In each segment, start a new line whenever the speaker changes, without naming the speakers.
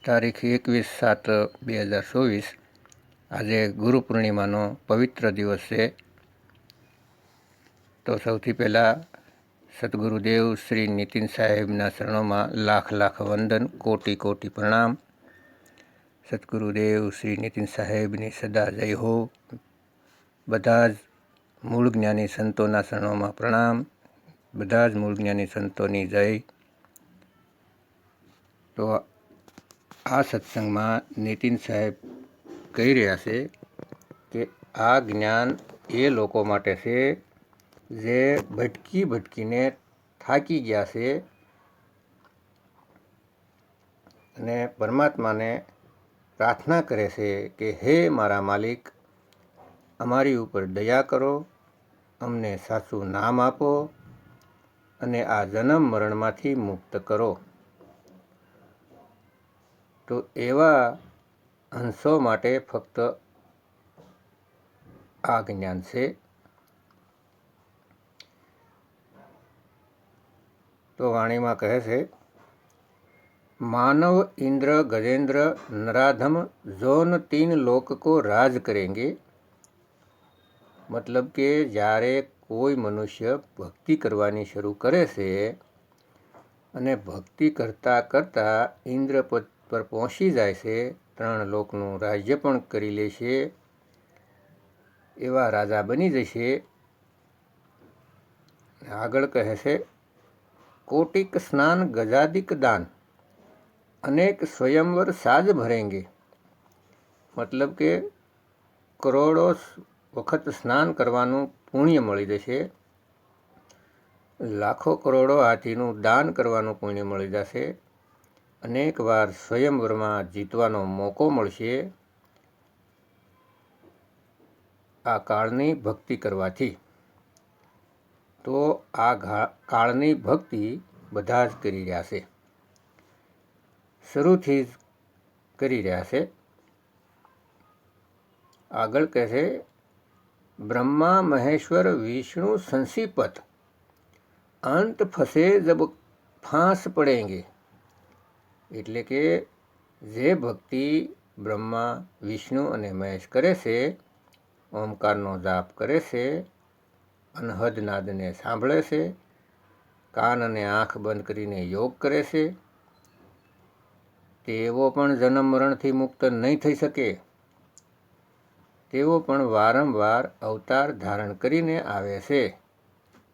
તારીખ 21/7/2024 આજે ગુરુ પૂર્ણિમાનો પવિત્ર દિવસ છે. તો સૌથી પહેલાં સદગુરુદેવ શ્રી નીતિન સાહેબના શરણોમાં લાખ લાખ વંદન, કોટી કોટી પ્રણામ. સદગુરુદેવ શ્રી નીતિન સાહેબની સદા જય હો. બધા જ મૂળ જ્ઞાની સંતોના શરણોમાં પ્રણામ. બધા જ મૂળ જ્ઞાની સંતોની જય. તો આ સત્સંગમાં નીતિન સાહેબ કહી રહ્યા છે કે આ જ્ઞાન એ લોકો માટે છે જે ભટકીને થાકી ગયા છે અને પરમાત્માને પ્રાર્થના કરે છે કે હે મારા માલિક, અમારી ઉપર દયા કરો, અમને સાચું નામ આપો અને આ જન્મ મરણમાંથી મુક્ત કરો. તો એવા હંસો માટે ફક્ત આ જ્ઞાન છે. તો વાણીમાં કહે છે, मानव इंद्र गजेंद्र नराधम जोन 3 लोक को राज करेंगे. मतलब કે જ્યારે કોઈ મનુષ્ય ભક્તિ કરવાની શરૂ કરે છે અને ભક્તિ કરતાં કરતાં ઇન્દ્રપદ પર પહોંચી જાય છે, 3 લોકનું રાજ્ય પણ કરી લેશે, એવા રાજા બની જશે. આગળ કહે છે, कोटिक स्नान गजादिक दान अनेक स्वयंवर साज भरेंगे. मतलब કે કરોડો વખત સ્નાન કરવાનું પુણ્ય મળી જશે, લાખો કરોડો હાથીનું દાન કરવાનું પુણ્ય મળી જશે, અનેક વાર સ્વયંવરમાં જીતવાનો મોકો મળશે આ કાળની ભક્તિ કરવાથી. તો આ કાળની ભક્તિ બધા જ કરી રહ્યા છે, શરૂથી જ કરી રહ્યા છે. આગળ કહે છે, બ્રહ્મા મહેશ્વર વિષ્ણુ સંસીપત અંત ફસે જબ ફાંસ પડેંગે. એટલે કે જે ભક્તિ બ્રહ્મા વિષ્ણુ અને મહેશ કરે છે, ઓમકારનો જાપ કરે છે, અનહદ નાદને સાંભળે છે, કાન અને આંખ બંધ કરીને યોગ કરે છે, તેઓ પણ જન્મ મરણથી મુક્ત નહીં થઈ શકે. તેઓ પણ વારંવાર અવતાર ધારણ કરીને આવે છે,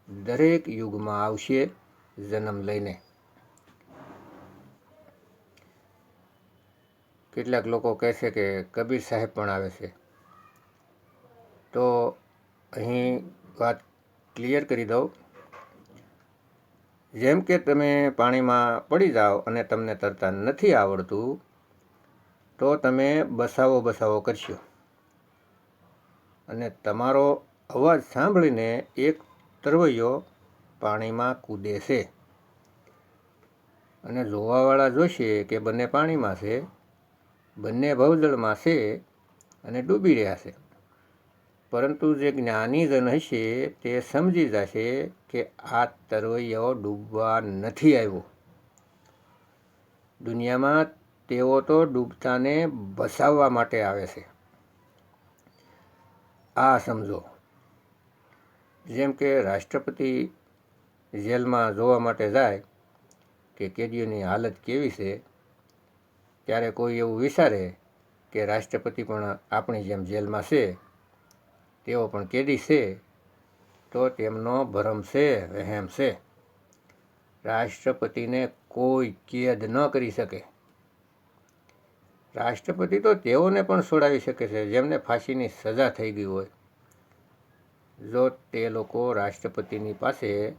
દરેક યુગમાં આવશે જન્મ લઈને. કેટલાક લોકો કહે છે કે કબીર સાહેબ પણ આવે છે. તો અહીં વાત ક્લિયર કરી દઉં. જેમ કે તમે પાણીમાં પડી જાઓ અને તમને તરતા નથી આવડતું, તો તમે બસાવો કરશો અને તમારો અવાજ સાંભળીને એક તરવૈયો પાણીમાં કૂદે છે અને જોવાવાળા જોશે કે બંને પાણીમાં છે, બંને ભવજળમાં છે અને ડૂબી રહ્યા છે. પરંતુ જે જ્ઞાનીજન હશે તે સમજી જશે કે આ તરવૈયો ડૂબવા નથી આવ્યો. દુનિયામાં તેઓ તો ડૂબતાને બસાવવા માટે આવે છે. આ સમજો. જેમ કે રાષ્ટ્રપતિ જેલમાં જોવા માટે જાય કે કેદીઓની હાલત કેવી છે, ત્યારે કોઈ એવું વિચારે કે રાષ્ટ્રપતિ પણ આપણી જેમ જેલમાં છે, તેઓ પણ કેદી છે, તો તેમનો ભરમ છે, વહેમ છે. રાષ્ટ્રપતિને કોઈ કેદ ન કરી શકે. રાષ્ટ્રપતિ તો તેઓને પણ છોડાવી શકે છે જેમને ફાંસીની સજા થઈ ગઈ હોય. જો તે લોકો રાષ્ટ્રપતિની પાસે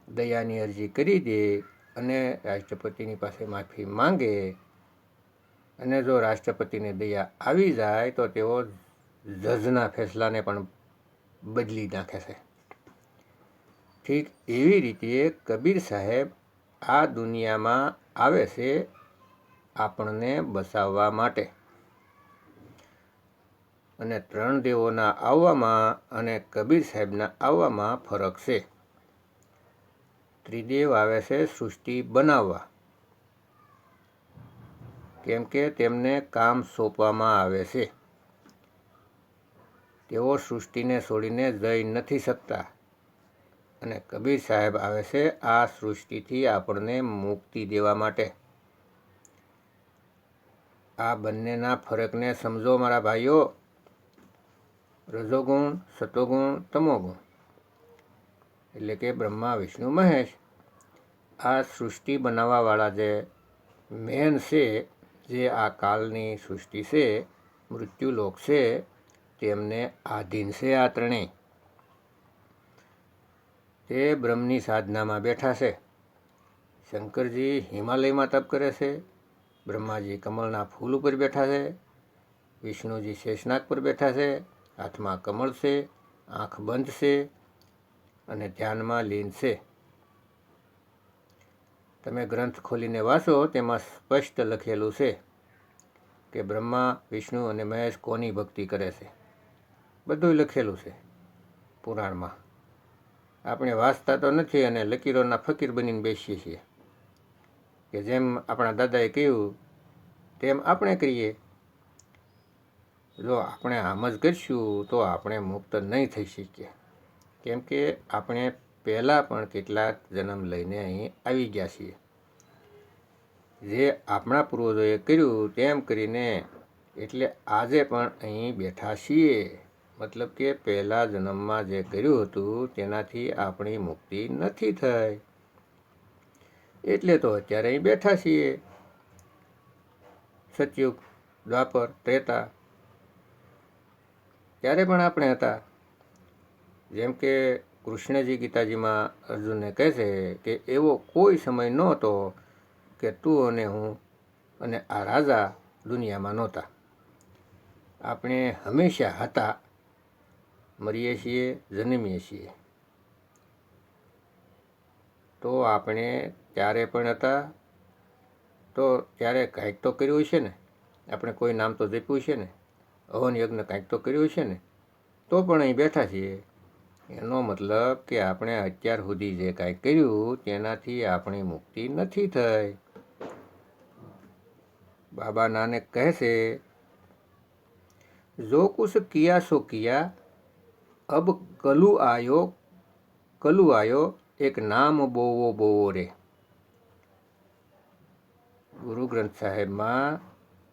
દયાની અરજી કરી દે અને રાષ્ટ્રપતિની પાસે માફી માંગે અને જો રાષ્ટ્રપતિને દયા આવી જાય તો તેઓ જજના ફેસલાને પણ બદલી નાખે છે. ઠીક એવી રીતે કબીર સાહેબ આ દુનિયામાં આવે છે આપણને બસાવવા માટે. અને 3 દેવોના આવવામાં અને કબીર સાહેબના આવવામાં ફરક છે. ત્રિદેવ આવે છે સૃષ્ટિ બનાવવા, કેમ કે તેમને કામ સોંપવામાં આવે છે. તેઓ સૃષ્ટિને છોડીને જઈ નથી શકતા અને કબીર સાહેબ આવે છે આ સૃષ્ટિથી આપણને મુક્તિ દેવા માટે. આ બંનેના ફરકને સમજો મારા ભાઈઓ. રજોગુણ, સતોગુણ, તમોગુણ એટલે કે બ્રહ્મા, વિષ્ણુ, મહેશ આ સૃષ્ટિ બનાવવાવાળા જે મેન છે, જે આ કાલની સૃષ્ટિ છે, મૃત્યુલોક છે, તેમને આધીન છે આ ત્રણેય. તે બ્રહ્મની સાધનામાં બેઠા છે. શંકરજી હિમાલયમાં તપ કરે છે, બ્રહ્માજી કમળના ફૂલ ઉપર બેઠા છે, વિષ્ણુજી શેષનાગ પર બેઠા છે, હાથમાં કમળ છે, આંખ બંધ છે અને ધ્યાનમાં લીન છે. તમે ગ્રંથ ખોલીને વાંચો, તેમાં સ્પષ્ટ લખેલું છે કે બ્રહ્મા, વિષ્ણુ અને મહેશ કોની ભક્તિ કરે છે. બધું લખેલું છે પુરાણમાં. આપણે વાંચતા તો નથી અને લકીરોના ફકીર બનીને બેસીએ છીએ કે જેમ આપણા દાદાએ કહ્યું તેમ આપણે કરીએ. જો આપણે આમ જ કરીશું તો આપણે મુક્ત નહીં થઈ શકીએ, કેમ કે આપણે પહેલાં પણ કેટલાક જન્મ લઈને અહીં આવી ગયા છીએ. જે આપણા પૂર્વજોએ કર્યું તેમ કરીને એટલે આજે પણ અહીં બેઠા છીએ. મતલબ કે પહેલા જન્મમાં જે કર્યું હતું તેનાથી આપણી મુક્તિ નથી થઈ, એટલે તો અત્યારે અહીં બેઠા છીએ. સતયુગ, દ્વાપર, ત્રેતા ત્યારે પણ આપણે હતા. જેમ કે કૃષ્ણજી ગીતાજીમાં અર્જુનને કહે છે કે એવો કોઈ સમય નહોતો કે તું અને હું અને આ રાજા દુનિયામાં નહોતા. આપણે હંમેશા હતા, મરીએ છીએ, જન્મીએ છીએ. તો આપણે ત્યારે પણ હતા, તો ત્યારે કાંઈક તો કર્યું છે ને, આપણે કોઈ નામ તો જપ્યું છે ને, હવન યજ્ઞ કાંઈક તો કર્યું છે ને, તો પણ અહીં બેઠા છીએ. એનો મતલબ કે આપણે અત્યાર સુધી જે કાંઈ કર્યું તેનાથી આપણી મુક્તિ નથી થઈ. બાબા નાનક કહે છે, જો કુછ કિયા સો કિયા, અબ કલુ આયો એક નામ બોવો બોવો રે. ગુરુ ગ્રંથ સાહેબમાં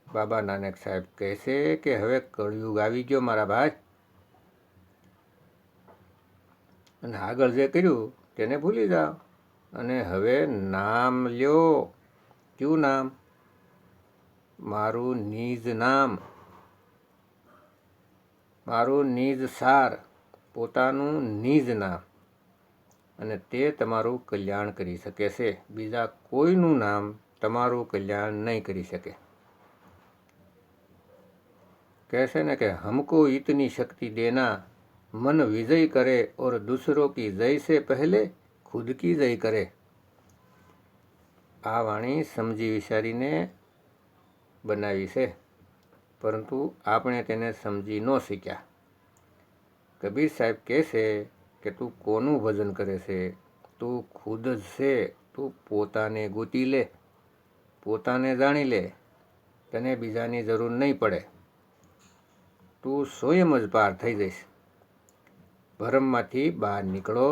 બાબા નાનક સાહેબ કહે છે કે હવે કળયુગ આવી ગયો મારા ભાઈ, અને આગળ જે કર્યું તેને ભૂલી જાઓ અને હવે નામ લ્યો. કયું નામ? મારું નિજ નામ, મારું નિજ સાર, પોતાનું નિજ નામ, અને તે તમારું કલ્યાણ કરી શકે છે. બીજા કોઈનું નામ તમારું કલ્યાણ નહીં કરી શકે. કહે છે ને કે હમકો ઇતની શક્તિ દેના, મન વિજય કરે ઓર દૂસરો કી જય से पहले खुद की जय करे. આ વાણી સમજી વિચારીને બનાવી છે, પરંતુ આપણે તેને સમજી ન શીખ્યા. કબીર સાહેબ કહે છે કે તું કોનું ભજન કરે છે? તું ખુદ જ છે. તું પોતાને ગોતી લે, પોતાને જાણી લે, તને બીજાની જરૂર નહીં પડે. તું સ્વયં જ પાર થઈ જઈશ. ભરમમાંથી બહાર નીકળો.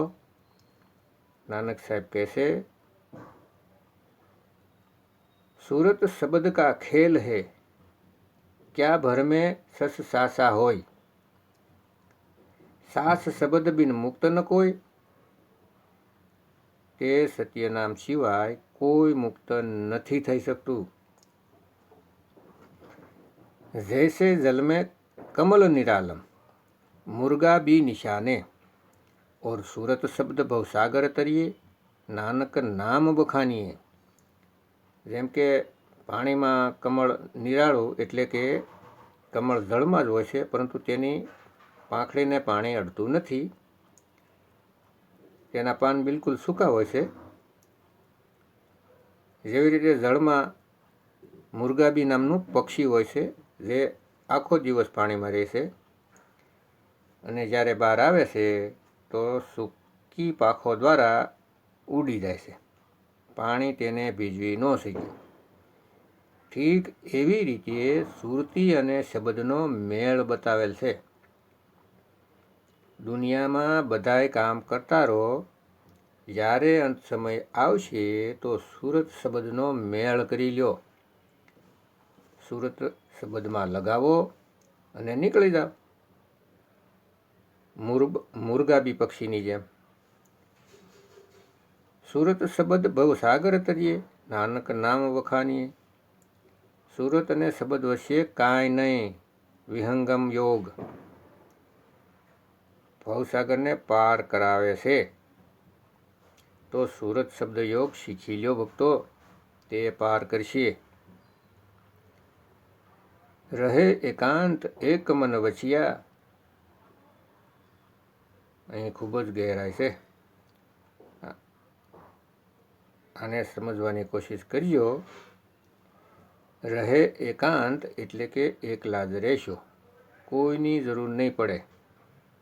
નાનક સાહેબ કહે છે, सूरत शब्द का खेल है, क्या भर में सस सासा होय, सास शब्द बिन मुक्त न कोई. તે સત્યનામ સિવાય કોઈ મુક્ત નથી થઈ શકતું. જૈસે જલ में कमल निरालम, मुर्गा भी निशाने, और सूरत शब्द भवसागर तरिए, નાનક નામ બખાનીએ. જેમ કે પાણીમાં કમળ નિરાળું એટલે કે કમળ જળમાં જ હોય છે, પરંતુ તેની પાંખડીને પાણી અડતું નથી, તેના પાન બિલકુલ સૂકા હોય છે. જેવી રીતે જળમાં મુરગાબી નામનું પક્ષી હોય છે, જે આખો દિવસ પાણીમાં રહે છે અને જ્યારે બહાર આવે છે તો સૂકી પાંખો દ્વારા ઉડી જાય છે. પાણી તેને ભીજવી ન શક્યું. ઠીક એવી રીતે સુરતી અને શબ્દનો મેળ બતાવેલ છે. દુનિયામાં બધાય કામ કરતા રહો, જ્યારે અંત સમય આવશે તો સુરત શબ્દનો મેળ કરી લ્યો. સુરત શબ્દમાં લગાવો અને નીકળી જાઓ, મુરગાબી પક્ષીની જેમ. સુરત શબ્દ ભવસાગર તરીએ, નાનક નામ વખાણીએ. સુરત અને શબ્દ વચ્ચે કાંઈ નહીં, વિહંગમ યોગ ભવસાગરને પાર કરાવે છે. તો સુરત શબ્દ યોગ શીખી લ્યો ભક્તો, તે પાર કરશે. રહે એકાંત એક મન વચ્યા, અહીં ખૂબ જ ગહેરાઈ છે. આને સમજવાની કોશિશ કરજો. રહે એકાંત એટલે કે એકલા જ રહેશો, કોઈની જરૂર નહીં પડે.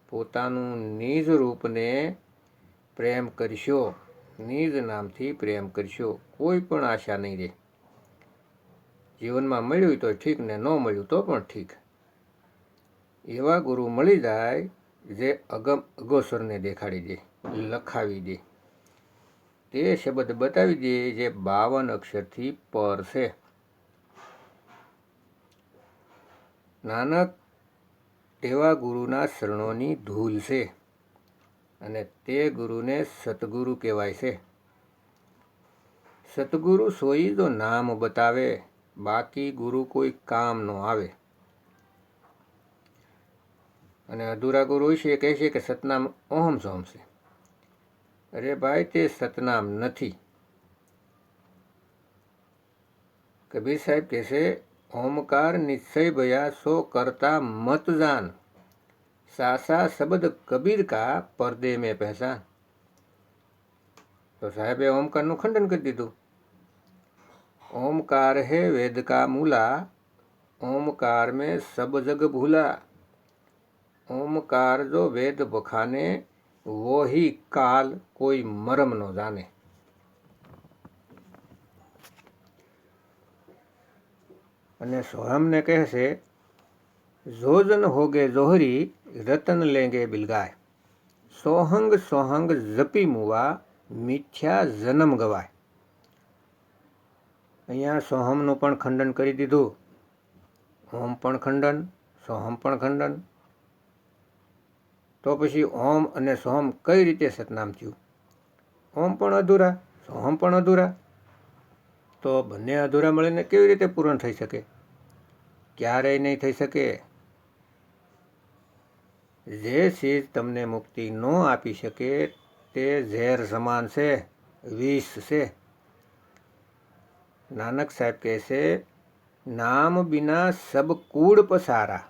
પોતાનું નિજ રૂપને પ્રેમ કરશો, નિજ નામથી પ્રેમ કરશો, કોઈ પણ આશા નહીં રહે. જીવનમાં મળ્યું તો ઠીક, ને ન મળ્યું તો પણ ઠીક. એવા ગુરુ મળી જાય જે અગમ અગોચરને દેખાડી દે, લખાવી દે. તે શબ્દ બતાવી દે જે 52 અક્ષરથી પર છે. નાનક તેવા ગુરુના શરણોની ધૂલ છે, અને તે ગુરુને સતગુરુ કહેવાય છે. સતગુરુ સોઈ તો નામ બતાવે, બાકી ગુરુ કોઈ કામ ન આવે. અને અધૂરા ગુરુ છે કહે છે કે સતનામ ઓહમ સોહમ છે. અરે ભાઈ, તે સતનામ નથી. કબીર સાહેબ કહે છે, ઓમકાર નિશ્ચય ભયા સો કરતા મત જાન, સાસા શબ્દ કબીર કા પરદે में पहचान. તો સાહેબે ઓમકારનું ખંડન કરી દીધું. ओमकार है वेद का मूला, ओमकार में सब जग भूला. ओमकार जो वेद बखाने, वो ही काल कोई मरम न जाने. અને સોહમને કહે છે, જોજન હોગે જોહરી રતન લેંગે બિલગાય. સોહંગ સોહંગ જપી મુવા, મિથ્યા જન્મ ગવાય. અહીંયા સોહમનું પણ ખંડન કરી દીધું. ઓમ પણ ખંડન, સોહમ પણ ખંડન. તો પછી ઓમ અને સોહમ કઈ રીતે સતનામ થયું? ઓમ પણ અધૂરા, સોહમ પણ અધૂરા. તો બંને અધૂરા મળીને કેવી રીતે પૂર્ણ થઈ શકે? ક્યારેય નહીં થઈ શકે. જે ચીજ તમને મુક્તિ ન આપી શકે તે ઝેર સમાન છે, વિષ છે. નાનક સાહેબ કહે છે, નામ બિના સબ કૂડ પસારા.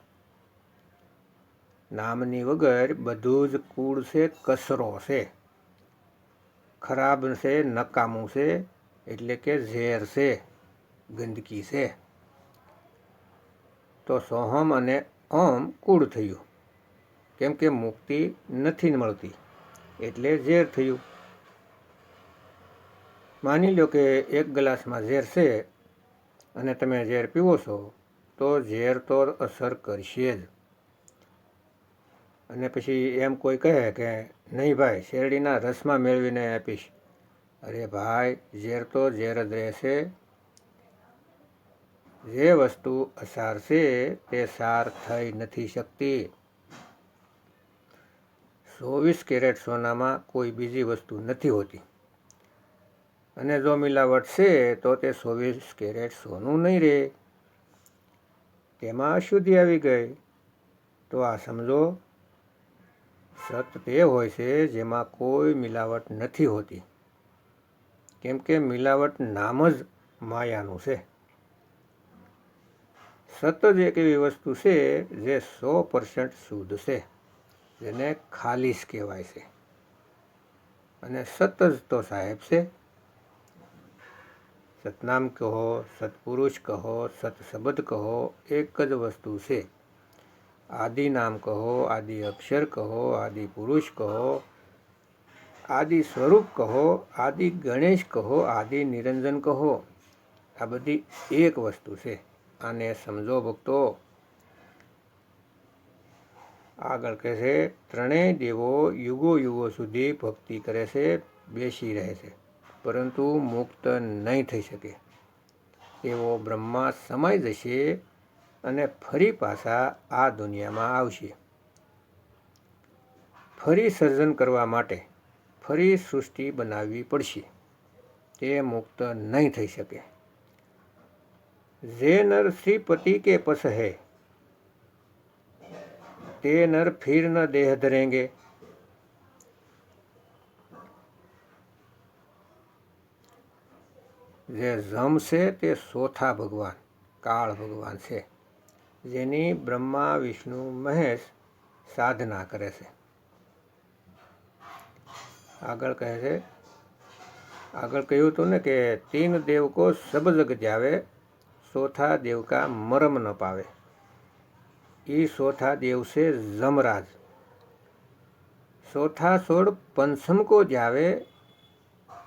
નામની વગર બધું જ કૂડ છે, કચરો છે, ખરાબ છે, નકામું છે, એટલે કે ઝેર છે, ગંદકી છે. તો સોહમ અને ઓમ કૂડ થયું, કેમ કે મુક્તિ નથી મળતી, એટલે ઝેર થયું. માની લો કે એક ગ્લાસમાં ઝેર છે અને તમે ઝેર પીવો છો, તો ઝેર તો અસર કરશે જ. અને પછી એમ કોઈ કહે કે નહીં ભાઈ, શેરડીના રસમાં મેળવીને આપીશ. અરે ભાઈ, ઝેર તો ઝેર જ રહેશે. જે વસ્તુ અસાર છે તે સાર થઈ નથી શકતી. 24 કેરેટ સોનામાં કોઈ બીજી વસ્તુ નથી હોતી. અને જો મિલાવટ છે તો તે 24 કેરેટ સોનું નહીં રહે, તેમાં અશુદ્ધિ આવી ગઈ. તો આ સમજો, સત તે હોય છે જેમાં કોઈ મિલાવટ નથી હોતી, કેમ કે મિલાવટ નામ જ માયાનું છે. સત જ એક એવી વસ્તુ છે જે 100% શુદ્ધ છે, જેને ખાલીસ કહેવાય છે. અને સત જ તો સાહેબ છે. સતનામ કહો, સત્પુરુષ કહો, સત શબ્દ કહો, એક જ વસ્તુ છે. આદિ નામ કહો, આદિ અક્ષર કહો, આદિ પુરુષ કહો, આદિ સ્વરૂપ કહો, આદિ ગણેશ કહો, આદિ નિરંજન કહો, આ બધી એક વસ્તુ છે. આને સમજો ભક્તો. આગળ કહે છે, ત્રણેય દેવો યુગો યુગો સુધી ભક્તિ કરે છે, બેસી રહે છે, પરંતુ મુક્ત નહીં થઈ શકે. એવો બ્રહ્મા સમાઈ જશે અને ફરી પાછા આ દુનિયામાં આવશે. ફરી સર્જન કરવા માટે ફરી સૃષ્ટિ બનાવવી પડશે. તે મુક્ત નહીં થઈ શકે. જે નર શ્રીપતિ के पस है તે નર ફિર ન દેહ ધરેંગે. જે જમ છે તે ચોથા ભગવાન કાળ ભગવાન છે, જેની બ્રહ્મા વિષ્ણુ મહેશ સાધના કરે છે. આગળ કહે છે, આગળ કહ્યું હતું ને કે તીન દેવ કો સબ જગ જાવે, ચોથા દેવ કા મરમ ન પાવે. એ ચોથા દેવ છે જમરાજ. ચોથા છોડ પંચમ કો જાવે,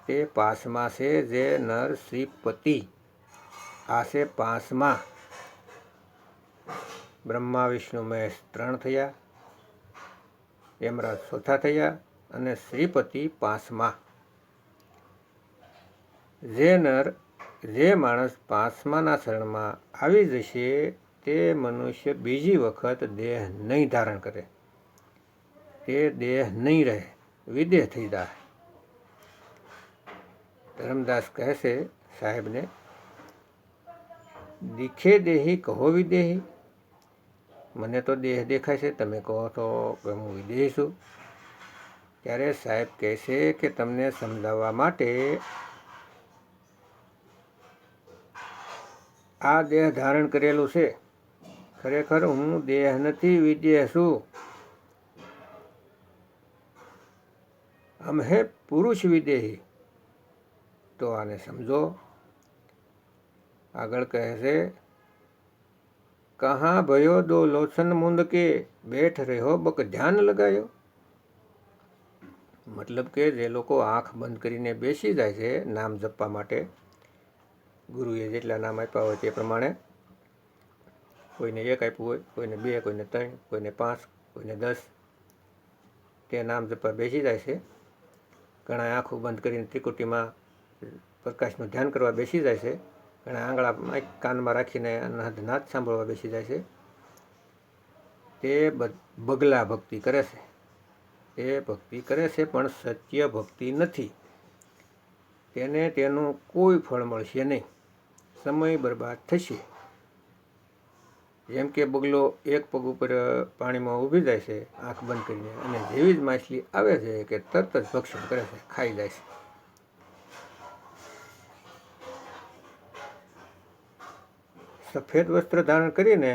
તે પાંચમા છે જે નર શ્રીપતિ. આ છે પાંચમા. બ્રહ્મા વિષ્ણુ મહેશ 3 થયા, યમરાજ ચોથા થયા અને શ્રીપતિ પાંચમા. જે માણસ પાંચમાના શરણમાં આવી જશે તે મનુષ્ય બીજી વખત દેહ નહીં ધારણ કરે. તે દેહ નહીં રહે, વિદેહ થઈ જાય. ધર્મદાસ કહે છે સાહેબને, દીખે દેહી કહો વિદેહી. મને તો દેહ દેખાય છે, તમે કહો તો કે હું વિદેહી છું. ત્યારે સાહેબ કહે છે કે તમને સમજાવવા માટે આ દેહ ધારણ કરેલું છે. ખરેખર હું દેહ નથી, વિદેહ છું. હમ હે પુરુષ વિદેહી. તો આને સમજો. આગળ કહે છે, કહાં ભયો દો લોચન મુંદ કે, બેઠ રહ્યો બક ધ્યાન લગાયો. મતલબ કે જે લોકો આંખ બંધ કરીને બેસી જાય છે નામ જપવા માટે, ગુરુએ જેટલા નામ આપ્યા હોય તે પ્રમાણે, કોઈને 1 આપ્યું હોય, કોઈને 2, કોઈને 3, કોઈને 5, કોઈને 10, તે નામ જપવા બેસી જાય છે. ઘણા આંખો બંધ કરીને ત્રિકુટીમાં પ્રકાશનું ધ્યાન કરવા બેસી જાય છે. ઘણા આંગળા કાનમાં રાખીને નાદ સાંભળવા બેસી જાય છે. તે બગલા ભક્તિ કરે છે. એ ભક્તિ કરે છે પણ સત્ય ભક્તિ નથી. તેને તેનું કોઈ ફળ મળશે નહીં, સમય બરબાદ થશે. જેમ કે બગલો એક પગ ઉપર પાણીમાં ઊભી જાય છે આંખ બંધ કરીને, અને જેવી જ માછલી આવે છે કે તરત જ ભક્ષણ કરે છે, ખાઈ જાય છે. સફેદ વસ્ત્ર ધારણ કરીને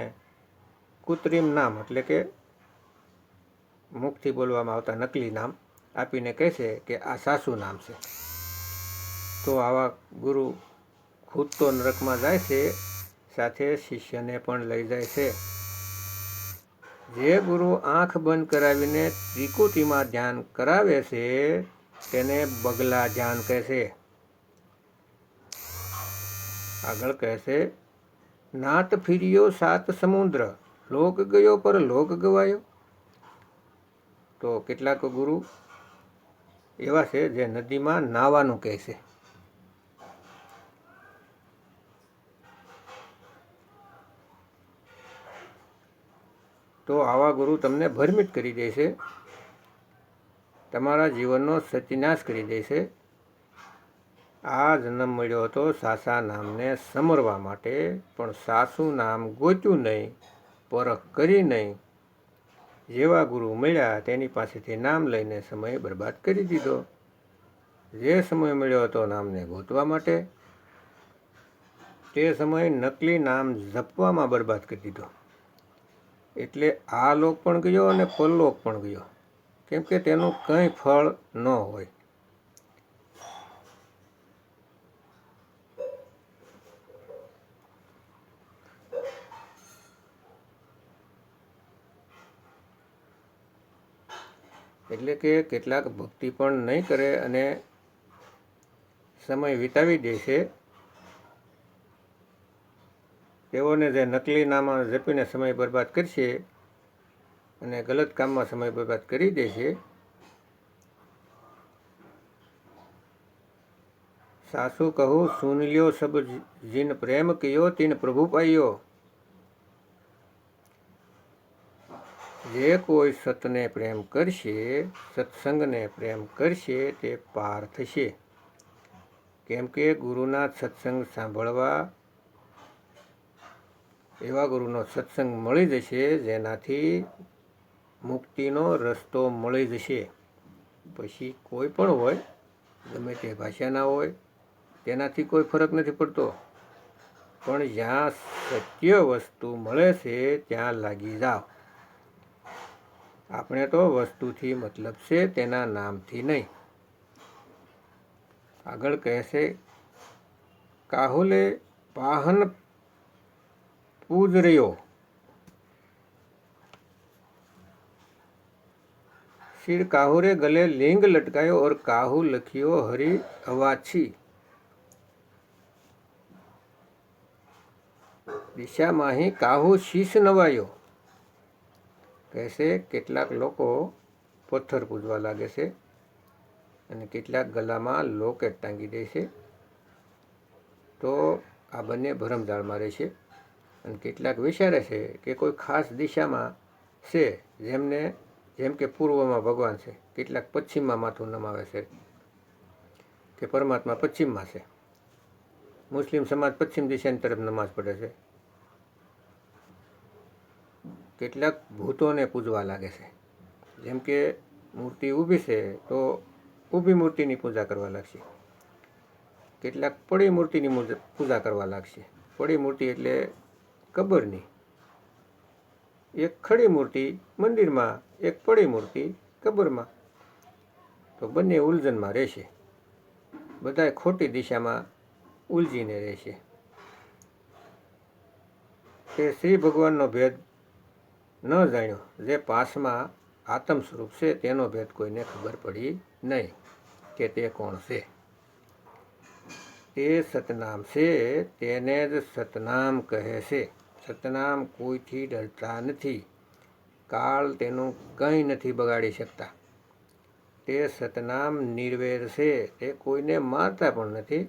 કૃત્રિમ નામ એટલે કે મુખથી બોલવામાં આવતા નકલી નામ આપીને કહે છે કે આ સાસુ નામ છે. તો આવા ગુરુ ખુદ તો નરકમાં જાય છે, સાથે શિષ્યને પણ લઈ જાય છે. જે ગુરુ આંખ બંધ કરાવીને ત્રિકુટીમાં ધ્યાન કરાવે છે તેને બગલા ધ્યાન કહે છે. આગળ કહે છે, નાત ફિર્યો 7 સમુદ્ર, લોક ગયો પર લોક ગવાયો. તો કેટલાક ગુરુ એવા છે જે નદીમાં નાવાનું કહે છે. તો આવા ગુરુ તમને ભ્રમિત કરી દે છે, તમારા જીવનનો સત્યનાશ કરી દે છે. આ જન્મ મળ્યો હતો સાસા નામને સમરવા માટે, પણ સાસુ નામ ગોત્યું નહીં, પરખ કરી નહીં. જેવા ગુરુ મળ્યા તેની પાસેથી નામ લઈને સમય બરબાદ કરી દીધો. જે સમય મળ્યો હતો નામને ગોતવા માટે, તે સમય નકલી નામ જપવામાં બરબાદ કરી દીધો. એટલે આ લોક પણ ગયો અને પરલોક પણ ગયો, કેમ કે તેનું કંઈ ફળ ન હોય. એટલે કે કેટલાક ભક્તિ પણ નહીં કરે અને સમય વિતાવી દે છે, તેઓને જે નકલી નામ જપીને સમય બરબાદ કરશે અને ગલત કામમાં સમય બરબાદ કરી દેશે, સાસુ કહું સુન લ્યો સબ જીન પ્રેમ કિયો તીન પ્રભુ પાયો। જે કોઈ સતને પ્રેમ કરશે, સત્સંગને પ્રેમ કરશે તે પાર થશે। કેમ કે ગુરુના સત્સંગ સાંભળવા, એવા ગુરુનો સત્સંગ મળી જશે જેનાથી મુક્તિનો રસ્તો મળી જશે। પછી કોઈ પણ હોય, ગમે તે ભાષાના હોય, તેનાથી કોઈ ફરક નથી પડતો, પણ જ્યાં સત્ય વસ્તુ મળે છે ત્યાં લાગી જાઓ। આપણે તો વસ્તુથી મતલબ છે, તેના નામથી નહીં। આગળ કહે છે, કાહુલે પાહન પૂજ રહ્યો, શિર काहुरे गले लिंग लटकायो और काहू लखियो हरि अवाछी। દિશામાં ही કાહુ શીશ નવાયો। કહેશે કેટલાક લોકો પથ્થર પૂજવા લાગે છે અને કેટલાક ગલામાં લોકેટ ટાંગી દે છે, તો આ બંને ભરમજાળમાં રહેશે। અને કેટલાક વિચારે છે કે કોઈ ખાસ દિશામાં છે, જેમ કે પૂર્વમાં ભગવાન છે, કેટલાક પશ્ચિમમાં માથું નમાવે છે કે પરમાત્મા પશ્ચિમમાં છે। મુસ્લિમ સમાજ પશ્ચિમ દિશાની તરફ નમાઝ પડે છે। કેટલાક ભૂતોને પૂજવા લાગે છે, જેમ કે મૂર્તિ ઊભી છે તો ઊભી મૂર્તિની પૂજા કરવા લાગશે। કેટલાક પડી મૂર્તિની પૂજા કરવા લાગશે। પડી મૂર્તિ એટલે કબરની, એક ખડી મૂર્તિ મંદિરમાં, એક પડી મૂર્તિ કબરમાં, તો બંને ઉલઝનમાં રહેશે, બધાય ખોટી દિશામાં ઉલઝીને રહેશે। તે શ્રી ભગવાનનો ભેદ ન જાણ્યો, જે પાસમાં આત્મ સ્વરૂપ છે તેનો ભેદ કોઈને ખબર પડી નહીં કે તે કોણ છે। તે સતનામ છે, તેને જ સતનામ કહે છે। સતનામ કોઈથી ડરતા નથી, કાળ તેનું કંઈ નથી બગાડી શકતા। તે સતનામ નિર્વૈર છે, તે કોઈને મારતા પણ નથી।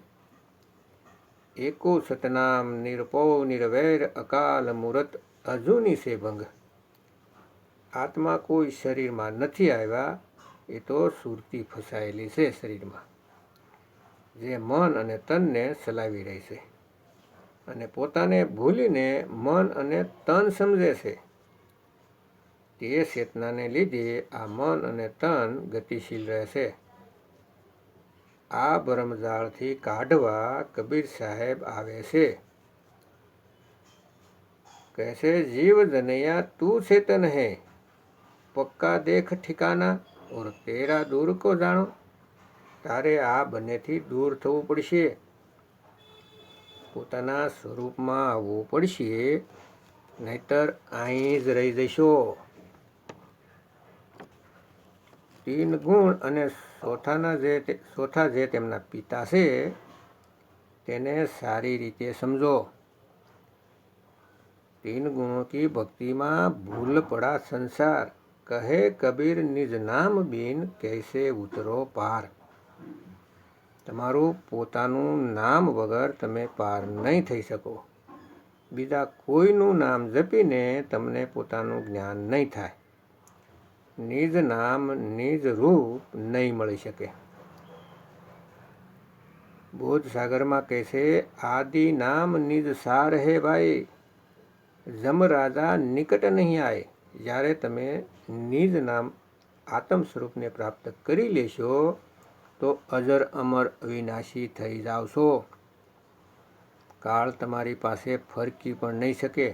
એકો સતનામ નિરપૌ નિર્વૈર અકાલ મૂરત અજુની છે ભંગ। આત્મા કોઈ શરીરમાં નથી આવ્યા, એ તો સુરતી ફસાયેલી છે શરીરમાં, જે મન અને તનને ચલાવી રહી છે અને પોતાને ભૂલીને મન અને તન સમજે છે। તે ચેતનાને લીધે આ મન અને તન ગતિશીલ રહે છે। આ ભરમજાળથી કાઢવા કબીર સાહેબ આવે છે। कैसे जीव जनैया तू चेतन है, पक्का देख ठिकाना और तेरा दूर को जानो। તારે આ બંનેથી દૂર થવું પડશે, પોતાના સ્વરૂપમાં આવવું પડશે, નહીતર અહીં જ રહી જશો। તીન ગુણ અને ચોથા જે તેમના પિતા છે તેને સારી રીતે સમજો। तीन गुणों की भक्ति में भूल पड़ा संसार, कहे कबीर निज नाम बीन कैसे उतरो पार। તમારું પોતાનું નામ વગર તમે પાર નહીં થઈ શકો। બીજા કોઈનું નામ જપીને તમને પોતાનું જ્ઞાન નહીં થાય। નિજ નામ નિજ રૂપ નહીં મળી શકે। બોધ સાગરમાં કહે છે, આદિ નામ નિજ સાર હે ભાઈ, જમ રાજા નિકટ નહીં આય। જ્યારે તમે નિજ નામ આત્મ સ્વરૂપને પ્રાપ્ત કરી લેશો તો અજર અમર અવિનાશી થઈ જાવશો। કાળ તમારી પાસે ફરકી પણ નહીં શકે।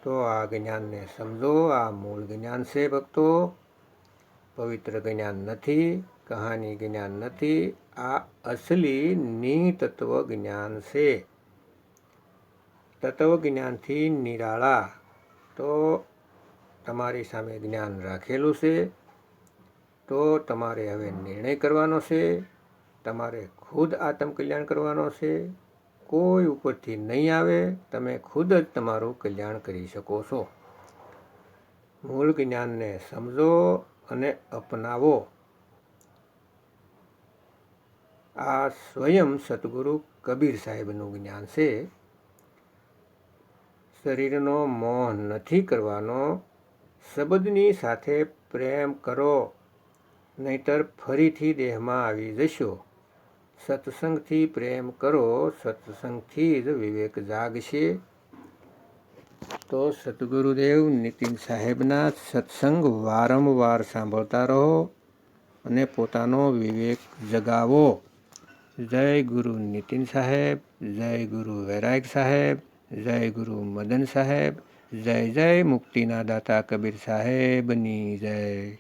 તો આ જ્ઞાનને સમજો, આ મૂળ જ્ઞાન છે ભક્તો, પવિત્ર જ્ઞાન નથી, કહાની જ્ઞાન નથી, આ અસલી નિતત્વ જ્ઞાન છે। તત્વ જ્ઞાનથી નિરાળા તો તમારી સામે જ્ઞાન રાખેલું છે, તો તમારે હવે નિર્ણય કરવાનો છે। તમારે ખુદ આત્મકલ્યાણ કરવાનો છે, કોઈ ઉપરથી નહીં આવે, તમે ખુદ જ તમારું કલ્યાણ કરી શકો છો. મૂળ જ્ઞાનને સમજો અને અપનાવો. આ સ્વયં સદગુરુ કબીર સાહેબનું જ્ઞાન છે. શરીરનો મોહ નથી કરવાનો, શબ્દની સાથે પ્રેમ કરો, નહીતર ફરીથી દેહમાં આવી જશો. સત્સંગથી પ્રેમ કરો, સત્સંગથી જ વિવેક જાગશે. તો સદગુરુદેવ નીતિન સાહેબના સત્સંગ વારંવાર સાંભળતા રહો અને પોતાનો વિવેક જગાવો. જય ગુરુ નીતિન સાહેબ, જય ગુરુ વૈરાગ સાહેબ, જય ગુરુ મદન સાહેબ, જય જય મુક્તિના દાતા કબીર સાહેબની જય.